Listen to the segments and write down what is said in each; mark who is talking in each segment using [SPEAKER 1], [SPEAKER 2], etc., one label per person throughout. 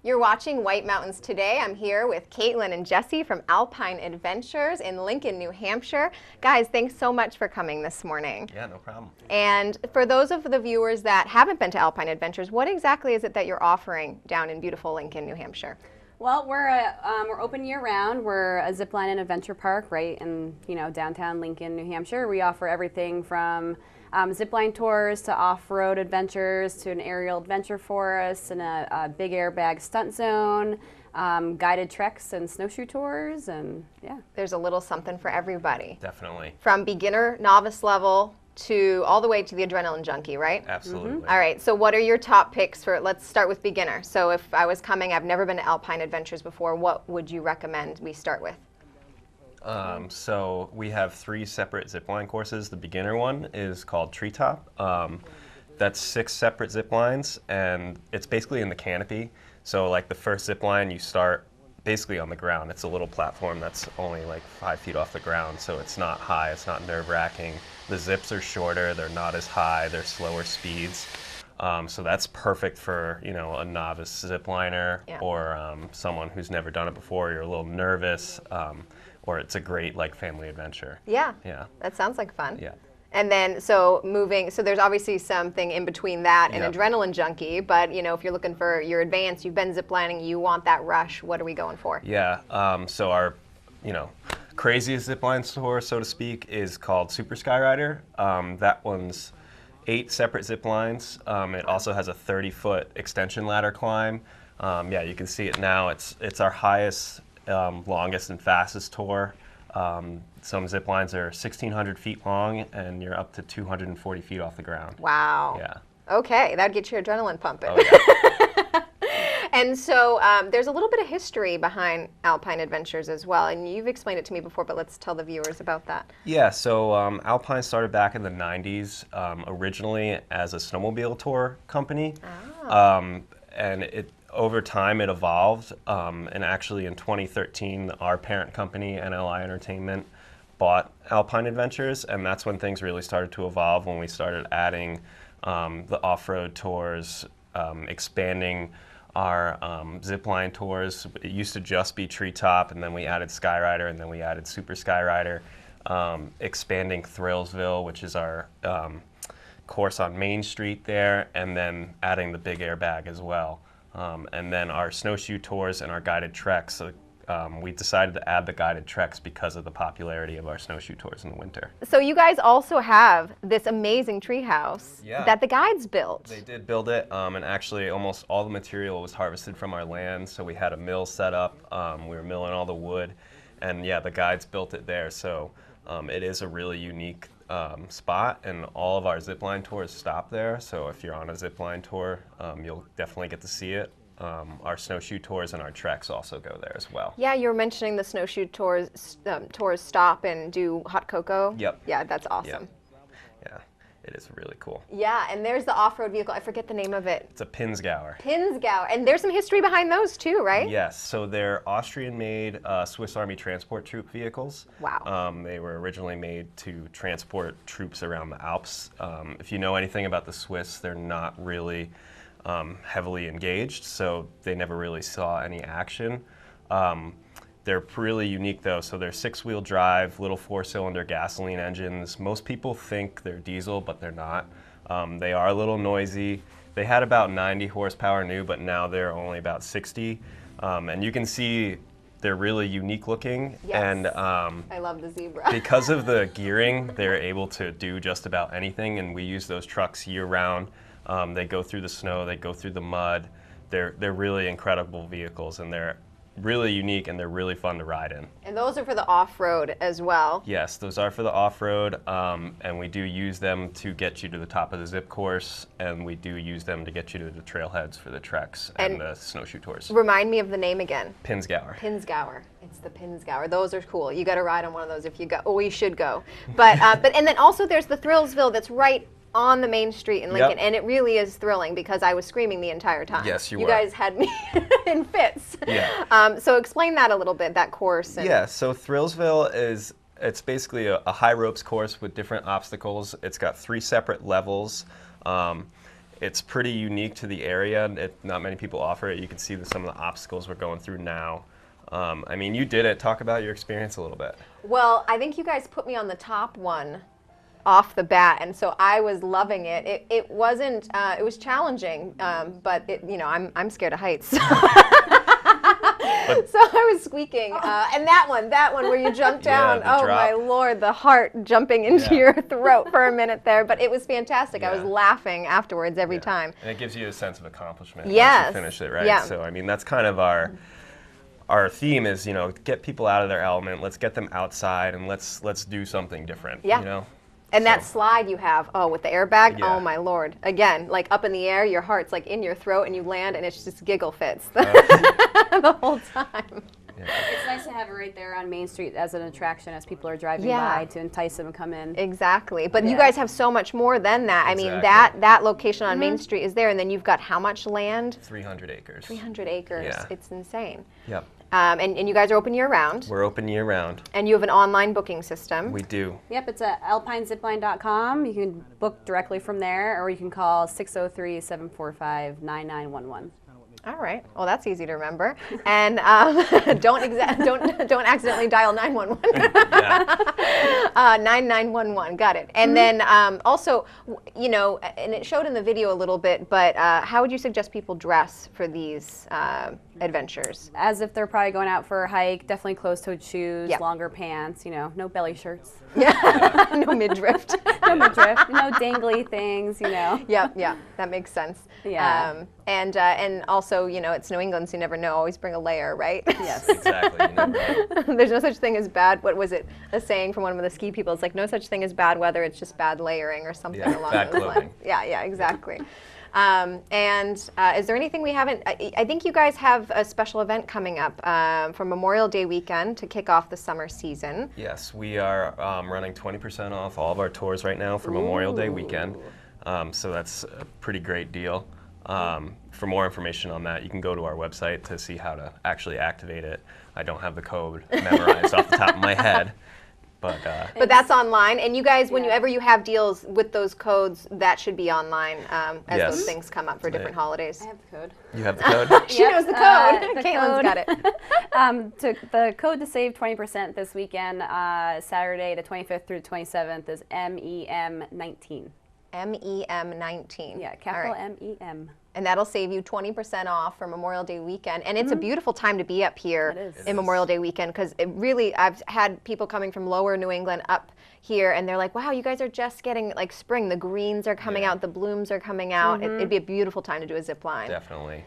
[SPEAKER 1] You're watching White Mountains Today. I'm here with Caitlin and Jesse from Alpine Adventures in Lincoln, New Hampshire. Guys, thanks so much for coming this morning.
[SPEAKER 2] Yeah, no problem.
[SPEAKER 1] And for those of the viewers that haven't been to Alpine Adventures, what exactly is it that you're offering down in beautiful Lincoln, New Hampshire?
[SPEAKER 3] Well, we're open year round. We're a zipline and adventure park right in downtown Lincoln, New Hampshire. We offer everything from zipline tours to off-road adventures to an aerial adventure forest and a big airbag stunt zone, guided treks and snowshoe tours, and yeah.
[SPEAKER 1] There's a little something for everybody.
[SPEAKER 2] Definitely.
[SPEAKER 1] From beginner, novice level to all the way to the adrenaline junkie, right?
[SPEAKER 2] Absolutely.
[SPEAKER 1] All right, so what are your top picks for, let's start with beginner. So if I was coming, I've never been to Alpine Adventures before, what would you recommend we start with?
[SPEAKER 2] So we have 3 separate zipline courses. The beginner one is called Treetop. That's 6 separate ziplines, and it's basically in the canopy. So like the first zipline, you start basically on the ground. It's a little platform that's only like 5 feet off the ground, so it's not high, it's not nerve-wracking. The zips are shorter, they're not as high, they're slower speeds. So that's perfect for, a novice zipliner or someone who's never done it before. You're a little nervous, or it's a great family adventure.
[SPEAKER 1] Yeah.
[SPEAKER 2] Yeah.
[SPEAKER 1] That sounds like fun.
[SPEAKER 2] Yeah.
[SPEAKER 1] And then, so there's obviously something in between that and adrenaline junkie, but if you're looking for your advance, you've been ziplining, you want that rush, what are we going for?
[SPEAKER 2] Yeah, so our, craziest zipline tour, so to speak, is called Super Skyrider. That one's 8 separate ziplines. It also has a 30-foot extension ladder climb. You can see it now. It's our highest, longest and fastest tour. Some zip lines are 1,600 feet long, and you're up to 240 feet off the ground.
[SPEAKER 1] Wow.
[SPEAKER 2] Yeah.
[SPEAKER 1] Okay, that'd get your adrenaline pumping.
[SPEAKER 2] Oh, yeah.
[SPEAKER 1] And so there's a little bit of history behind Alpine Adventures as well, and you've explained it to me before, but let's tell the viewers about that.
[SPEAKER 2] Yeah, so Alpine started back in the 90s, originally as a snowmobile tour company. Oh. And over time it evolved, and actually in 2013 our parent company, NLI Entertainment, bought Alpine Adventures, and that's when things really started to evolve, when we started adding the off-road tours, expanding our zipline tours. It used to just be Treetop, and then we added Skyrider, and then we added Super Skyrider, expanding Thrillsville, which is our course on Main Street there, and then adding the big airbag as well. And then our snowshoe tours and our guided treks. We decided to add the guided treks because of the popularity of our snowshoe tours in the winter.
[SPEAKER 1] So you guys also have this amazing treehouse that the guides built.
[SPEAKER 2] They did build it, and actually almost all the material was harvested from our land. So we had a mill set up, we were milling all the wood, and yeah, the guides built it there. So it is a really unique spot, and all of our zipline tours stop there. So if you're on a zipline tour, you'll definitely get to see it. Our snowshoe tours and our treks also go there as well.
[SPEAKER 1] Yeah, you were mentioning the snowshoe tours stop and do hot cocoa.
[SPEAKER 2] Yep.
[SPEAKER 1] Yeah, that's awesome.
[SPEAKER 2] Yep. Yeah, it is really cool.
[SPEAKER 1] Yeah, and there's the off-road vehicle. I forget the name of it.
[SPEAKER 2] It's a Pinzgauer.
[SPEAKER 1] Pinzgauer. And there's some history behind those too, right?
[SPEAKER 2] Yes, so they're Austrian-made Swiss Army transport troop vehicles.
[SPEAKER 1] Wow.
[SPEAKER 2] They were originally made to transport troops around the Alps. If you know anything about the Swiss, they're not really heavily engaged, so they never really saw any action. They're really unique though, so they're 6-wheel drive, little 4-cylinder gasoline engines. Most people think they're diesel, but they're not. They are a little noisy. They had about 90 horsepower new, but now they're only about 60. And you can see they're really unique looking.
[SPEAKER 1] Yes.
[SPEAKER 2] And
[SPEAKER 1] I love the zebra.
[SPEAKER 2] because of the gearing, they're able to do just about anything, and we use those trucks year round. They go through the snow, they go through the mud. They're really incredible vehicles, and they're really unique, and they're really fun to ride in.
[SPEAKER 1] And those are for the off-road as well.
[SPEAKER 2] Yes, those are for the off-road, and we do use them to get you to the top of the zip course, and we do use them to get you to the trailheads for the treks and the snowshoe tours.
[SPEAKER 1] Remind me of the name again.
[SPEAKER 2] Pinzgauer.
[SPEAKER 1] Pinzgauer. It's the Pinzgauer. Those are cool. You got to ride on one of those if you go. Oh, you should go. But and then also there's the Thrillsville that's right on the main street in Lincoln, and it really is thrilling because I was screaming the entire time.
[SPEAKER 2] Yes, you were.
[SPEAKER 1] You guys had me in fits.
[SPEAKER 2] Yeah.
[SPEAKER 1] So explain that a little bit, that course.
[SPEAKER 2] Yeah, so Thrillsville it's basically a high ropes course with different obstacles. It's got 3 separate levels. It's pretty unique to the area. Not many people offer it. You can see some of the obstacles we're going through now. I mean, you did it. Talk about your experience a little bit.
[SPEAKER 1] Well, I think you guys put me on the top one off the bat, and so I was loving it. It wasn't. It was challenging, but I'm scared of heights. So I was squeaking, and that one where you jump down.
[SPEAKER 2] Yeah,
[SPEAKER 1] oh my Lord, the heart jumping into your throat for a minute there. But it was fantastic.
[SPEAKER 2] Yeah.
[SPEAKER 1] I was laughing afterwards every time.
[SPEAKER 2] And it gives you a sense of accomplishment
[SPEAKER 1] Yes.
[SPEAKER 2] once you finish it, right?
[SPEAKER 1] Yeah.
[SPEAKER 2] So I mean, that's kind of our theme is, get people out of their element. Let's get them outside and let's do something different.
[SPEAKER 1] Yeah. And that slide you have, with the airbag,
[SPEAKER 2] Yeah.
[SPEAKER 1] oh my Lord. Again, like up in the air, your heart's like in your throat and you land and it's just giggle fits the whole time.
[SPEAKER 2] Yeah.
[SPEAKER 3] It's nice to have it right there on Main Street as an attraction as people are driving
[SPEAKER 1] Yeah.
[SPEAKER 3] by to entice them to come in.
[SPEAKER 1] Exactly. But you
[SPEAKER 3] Yeah.
[SPEAKER 1] guys have so much more than that. I mean,
[SPEAKER 2] Exactly.
[SPEAKER 1] that location on Main Street is there, and then you've got how much land?
[SPEAKER 2] 300 acres.
[SPEAKER 1] 300 acres.
[SPEAKER 2] Yeah.
[SPEAKER 1] It's insane.
[SPEAKER 2] Yep.
[SPEAKER 1] And you guys are open year-round,
[SPEAKER 2] We're open year-round.
[SPEAKER 1] and you have an online booking system.
[SPEAKER 2] We do.
[SPEAKER 3] Yep, it's at alpinezipline.com. You can book directly from there, or you can call 603-745-9911.
[SPEAKER 1] All right. Well, that's easy to remember. And don't accidentally dial 911.
[SPEAKER 2] Yeah.
[SPEAKER 1] 9911. Got it. And then also, and it showed in the video a little bit, but how would you suggest people dress for these adventures?
[SPEAKER 3] As if they're probably going out for a hike, definitely closed-toed shoes,
[SPEAKER 1] Yeah.
[SPEAKER 3] longer pants, no belly shirts,
[SPEAKER 1] No midriff.
[SPEAKER 3] no midriff, no dangly things,
[SPEAKER 1] Yeah, that makes sense.
[SPEAKER 3] Yeah.
[SPEAKER 1] And also, it's New England, so you never know. Always bring a layer, right?
[SPEAKER 3] Yes.
[SPEAKER 2] Exactly. You know, right.
[SPEAKER 1] There's no such thing as bad. What was it? A saying from one of the ski people. It's like no such thing as bad weather. It's just bad layering or something
[SPEAKER 2] Yeah,
[SPEAKER 1] along
[SPEAKER 2] bad
[SPEAKER 1] those
[SPEAKER 2] clothing.
[SPEAKER 1] lines. Yeah, exactly. And is there anything we haven't? I think you guys have a special event coming up for Memorial Day weekend to kick off the summer season.
[SPEAKER 2] Yes, we are running 20% off all of our tours right now for Memorial Day weekend. So that's a pretty great deal. For more information on that, you can go to our website to see how to actually activate it. I don't have the code memorized off the top of my head. But
[SPEAKER 1] that's online, and you guys,
[SPEAKER 3] Yeah.
[SPEAKER 1] whenever you have deals with those codes, that should be online as
[SPEAKER 2] Yes.
[SPEAKER 1] those things come up for different holidays.
[SPEAKER 3] I have the code.
[SPEAKER 2] you have the code?
[SPEAKER 1] She knows the code.
[SPEAKER 3] The
[SPEAKER 1] Caitlin's got it.
[SPEAKER 3] The code to save 20% this weekend, Saturday the 25th through the 27th, is MEM19.
[SPEAKER 1] MEM19.
[SPEAKER 3] Yeah,
[SPEAKER 1] All
[SPEAKER 3] capital
[SPEAKER 1] right.
[SPEAKER 3] MEM.
[SPEAKER 1] And that'll save you 20% off for Memorial Day weekend. And it's a beautiful time to be up here
[SPEAKER 3] It is.
[SPEAKER 1] in Memorial Day weekend, because it really, I've had people coming from lower New England up here, and they're like, wow, you guys are just getting like spring. The greens are coming
[SPEAKER 2] Yeah.
[SPEAKER 1] out, the blooms are coming out. It'd be a beautiful time to do a zip line.
[SPEAKER 2] Definitely.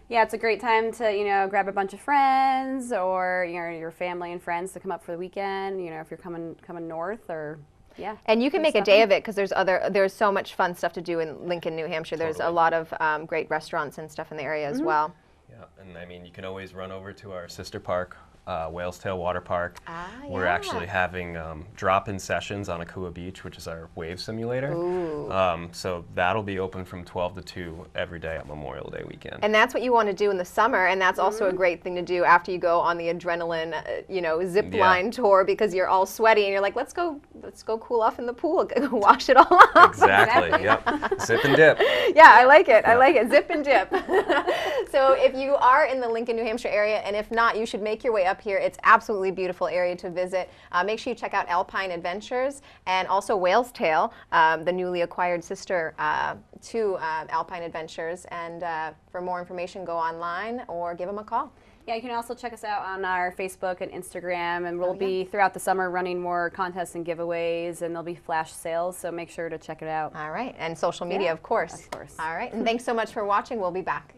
[SPEAKER 3] Yeah, it's a great time to, grab a bunch of friends or, your family and friends to come up for the weekend, if you're coming north or, yeah.
[SPEAKER 1] And you can
[SPEAKER 3] There's
[SPEAKER 1] make a
[SPEAKER 3] stuff
[SPEAKER 1] day
[SPEAKER 3] in-
[SPEAKER 1] of it, because there's so much fun stuff to do in Lincoln, New Hampshire. There's a
[SPEAKER 2] Totally.
[SPEAKER 1] lot of great restaurants and stuff in the area as well.
[SPEAKER 2] Yeah, and I mean, you can always run over to our sister park, Whales Tail Water Park. We're
[SPEAKER 1] yeah.
[SPEAKER 2] actually having drop-in sessions on Akua Beach, which is our wave simulator. So that'll be open from 12 to 2 every day on Memorial Day weekend.
[SPEAKER 1] And that's what you want to do in the summer, and that's also a great thing to do after you go on the adrenaline, zip line tour, because you're all sweaty and you're like, let's go cool off in the pool, wash it all off.
[SPEAKER 2] Exactly, yep. Zip and dip.
[SPEAKER 1] Yeah, I like it. I like it. Zip and dip. So if you are in the Lincoln, New Hampshire area, and if not, you should make your way up here. It's absolutely beautiful area to visit. Make sure you check out Alpine Adventures and also Whales Tail, the newly acquired sister to Alpine Adventures. And for more information, go online or give them a call.
[SPEAKER 3] Yeah, you can also check us out on our Facebook and Instagram, and we'll be throughout the summer running more contests and giveaways, and there'll be flash sales, so make sure to check it out.
[SPEAKER 1] All right. And social media,
[SPEAKER 3] Yeah,
[SPEAKER 1] of course.
[SPEAKER 3] of course.
[SPEAKER 1] All right. And thanks so much for watching. We'll be back.